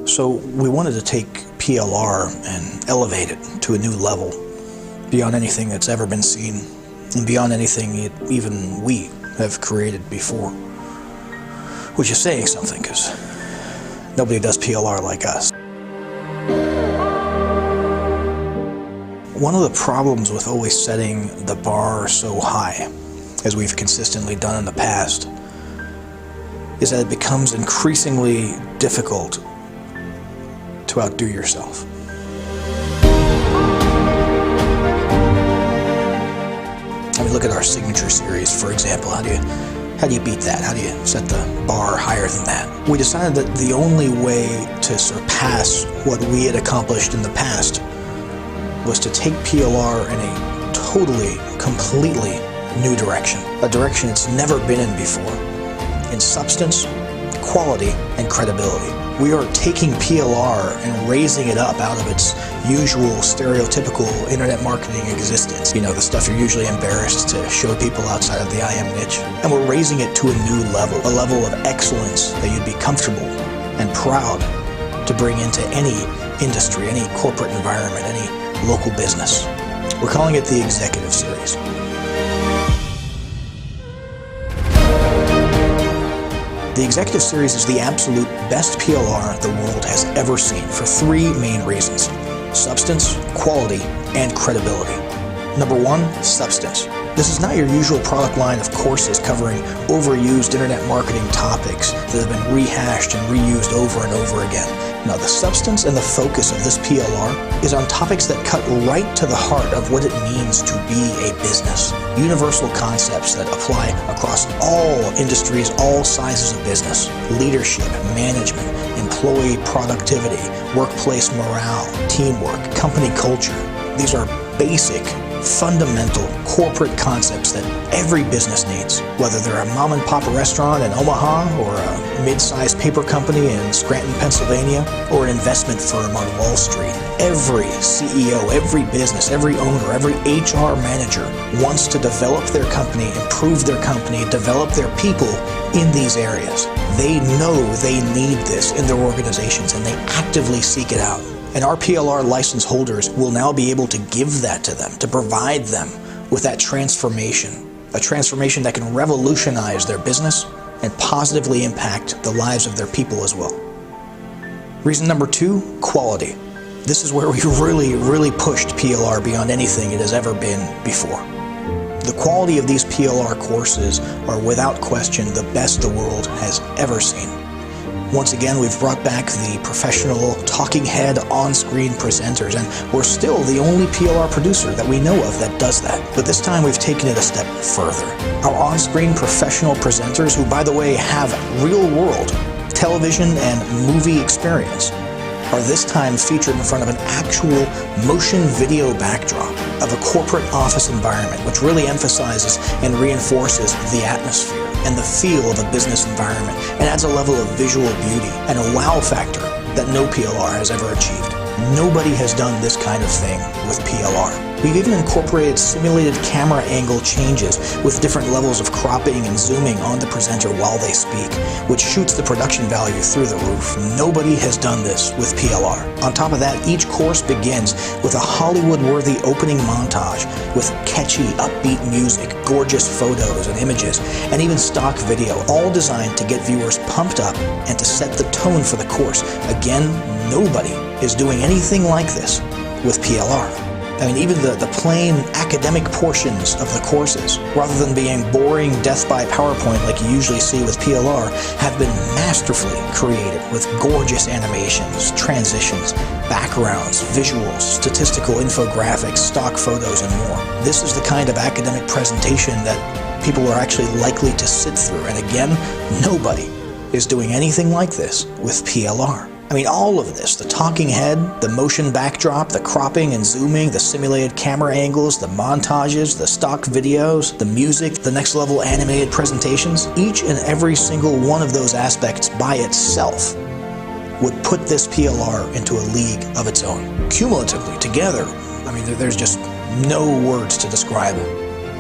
So we wanted to take PLR and elevate it to a new level, beyond anything that's ever been seen, and beyond anything even we have created before. Which is saying something, because nobody does PLR like us. One of the problems with always setting the bar so high, as we've consistently done in the past, is that it becomes increasingly difficult to outdo yourself. I mean, look at our signature series, for example. How do you beat that? How do you set the bar higher than that? We decided that the only way to surpass what we had accomplished in the past was to take PLR in a totally, completely new direction. A direction it's never been in before. In substance, quality, and credibility. We are taking PLR and raising it up out of its usual stereotypical internet marketing existence. You know, the stuff you're usually embarrassed to show people outside of the IM niche. And we're raising it to a new level, a level of excellence that you'd be comfortable and proud to bring into any industry, any corporate environment, any local business. We're calling it the Executive Series. The Executive Series is the absolute best PLR the world has ever seen for three main reasons: substance, quality, and credibility. Number one, substance. This is not your usual product line of courses covering overused internet marketing topics that have been rehashed and reused over and over again. Now, the substance and the focus of this PLR is on topics that cut right to the heart of what it means to be a business. Universal concepts that apply across all industries, all sizes of business. Leadership, management, employee productivity, workplace morale, teamwork, company culture. These are basic, fundamental corporate concepts that every business needs, whether they're a mom and pop restaurant in Omaha or a mid-sized paper company in Scranton, Pennsylvania, or an investment firm on Wall Street. Every CEO, every business, every owner, every HR manager wants to develop their company, improve their company, develop their people in these areas. They know they need this in their organizations and they actively seek it out. And our PLR license holders will now be able to give that to them, to provide them with that transformation, a transformation that can revolutionize their business and positively impact the lives of their people as well. Reason number two, quality. This is where we really pushed PLR beyond anything it has ever been before. The quality of these PLR courses are without question the best the world has ever seen. Once again, we've brought back the professional talking head on-screen presenters, and we're still the only PLR producer that we know of that does that. But this time we've taken it a step further. Our on-screen professional presenters, who by the way have real-world television and movie experience, are this time featured in front of an actual motion video backdrop of a corporate office environment, which really emphasizes and reinforces the atmosphere and the feel of a business environment, and adds a level of visual beauty and a wow factor that no PLR has ever achieved. Nobody has done this kind of thing with PLR. We've even incorporated simulated camera angle changes with different levels of cropping and zooming on the presenter while they speak, which shoots the production value through the roof. Nobody has done this with PLR. On top of that, each course begins with a Hollywood-worthy opening montage with catchy, upbeat music, gorgeous photos and images, and even stock video, all designed to get viewers pumped up and to set the tone for the course. Again, nobody is doing anything like this with PLR. I mean, even the plain academic portions of the courses, rather than being boring death by PowerPoint like you usually see with PLR, have been masterfully created with gorgeous animations, transitions, backgrounds, visuals, statistical infographics, stock photos, and more. This is the kind of academic presentation that people are actually likely to sit through. And again, nobody is doing anything like this with PLR. I mean, all of this, the talking head, the motion backdrop, the cropping and zooming, the simulated camera angles, the montages, the stock videos, the music, the next level animated presentations, each and every single one of those aspects by itself would put this PLR into a league of its own. Cumulatively, together, I mean, there's just no words to describe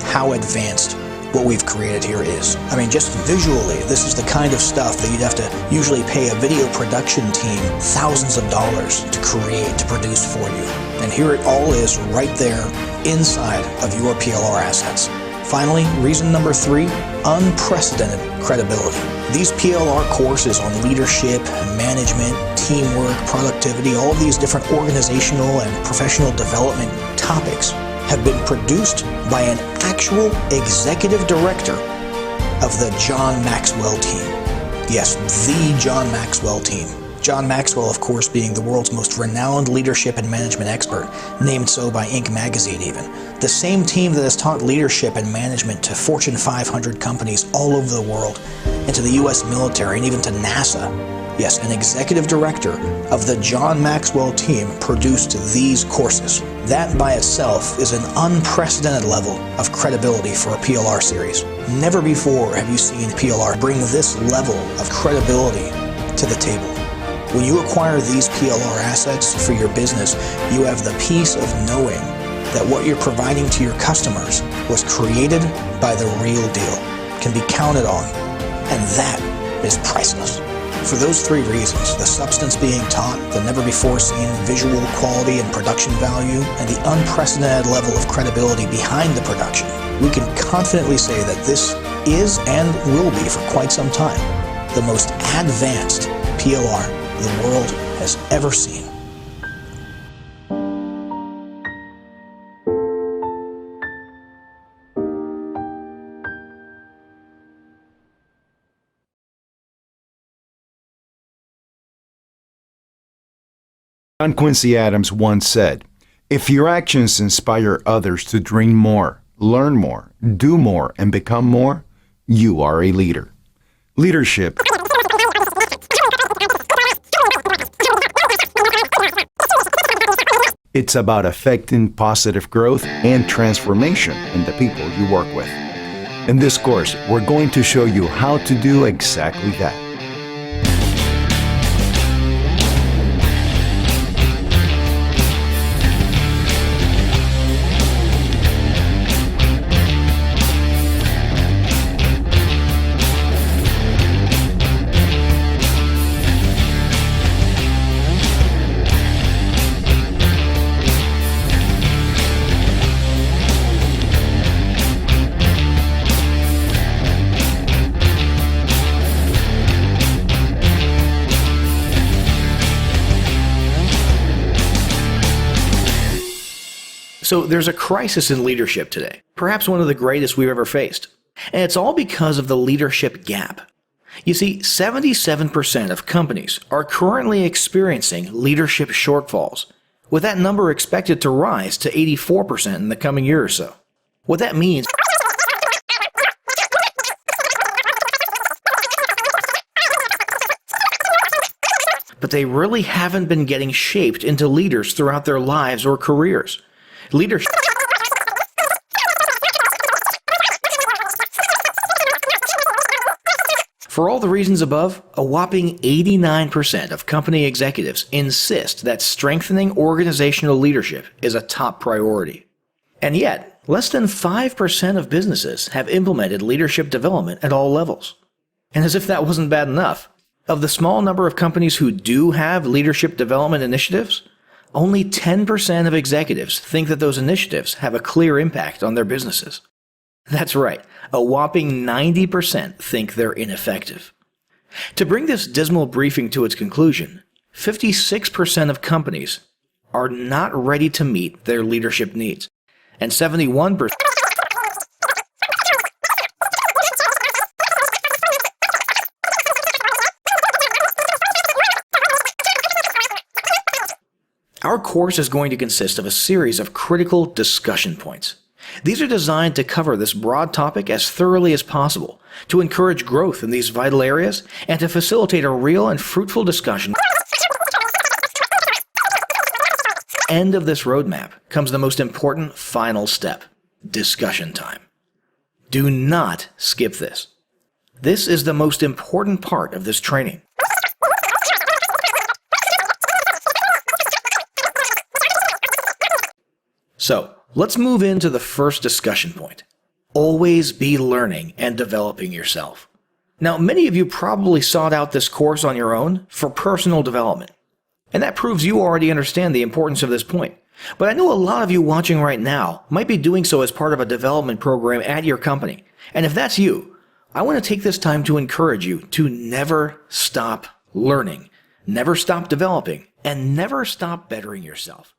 how advanced what we've created here is. I mean, just visually, this is the kind of stuff that you'd have to usually pay a video production team thousands of dollars to create, to produce for you. And here it all is right there inside of your PLR assets. Finally, reason number 3, unprecedented credibility. These PLR courses on leadership, management, teamwork, productivity, all of these different organizational and professional development topics have been produced by an actual executive director of the John Maxwell team. Yes, the John Maxwell team. John Maxwell, of course, being the world's most renowned leadership and management expert, named so by Inc. magazine even. The same team that has taught leadership and management to Fortune 500 companies all over the world, and to the US military, and even to NASA. Yes, an executive director of the John Maxwell team produced these courses. That by itself is an unprecedented level of credibility for a PLR series. Never before have you seen PLR bring this level of credibility to the table. When you acquire these PLR assets for your business, you have the peace of knowing that what you're providing to your customers was created by the real deal, can be counted on, and that is priceless. For those 3 reasons, the substance being taught, the never-before-seen visual quality and production value, and the unprecedented level of credibility behind the production, we can confidently say that this is and will be for quite some time the most advanced PLR the world has ever seen. John Quincy Adams once said, "If your actions inspire others to dream more, learn more, do more, and become more, you are a leader." Leadership it's about affecting positive growth and transformation in the people you work with. In this course, we're going to show you how to do exactly that. So there's a crisis in leadership today, perhaps one of the greatest we've ever faced. And it's all because of the leadership gap. You see, 77% of companies are currently experiencing leadership shortfalls, with that number expected to rise to 84% in the coming year or so. What that means but they really haven't been getting shaped into leaders throughout their lives or careers. Leadership For all the reasons above, a whopping 89% of company executives insist that strengthening organizational leadership is a top priority. And yet, less than 5% of businesses have implemented leadership development at all levels. And as if that wasn't bad enough, of the small number of companies who do have leadership development initiatives, only 10% of executives think that those initiatives have a clear impact on their businesses. That's right, a whopping 90% think they're ineffective. To bring this dismal briefing to its conclusion, 56% of companies are not ready to meet their leadership needs, and 71% Our course is going to consist of a series of critical discussion points. These are designed to cover this broad topic as thoroughly as possible, to encourage growth in these vital areas, and to facilitate a real and fruitful discussion. End of this roadmap comes the most important final step, discussion time. Do not skip this. This is the most important part of this training. So, let's move into the first discussion point. Always be learning and developing yourself. Now, many of you probably sought out this course on your own for personal development, and that proves you already understand the importance of this point. But I know a lot of you watching right now might be doing so as part of a development program at your company. And if that's you, I want to take this time to encourage you to never stop learning, never stop developing, and never stop bettering yourself.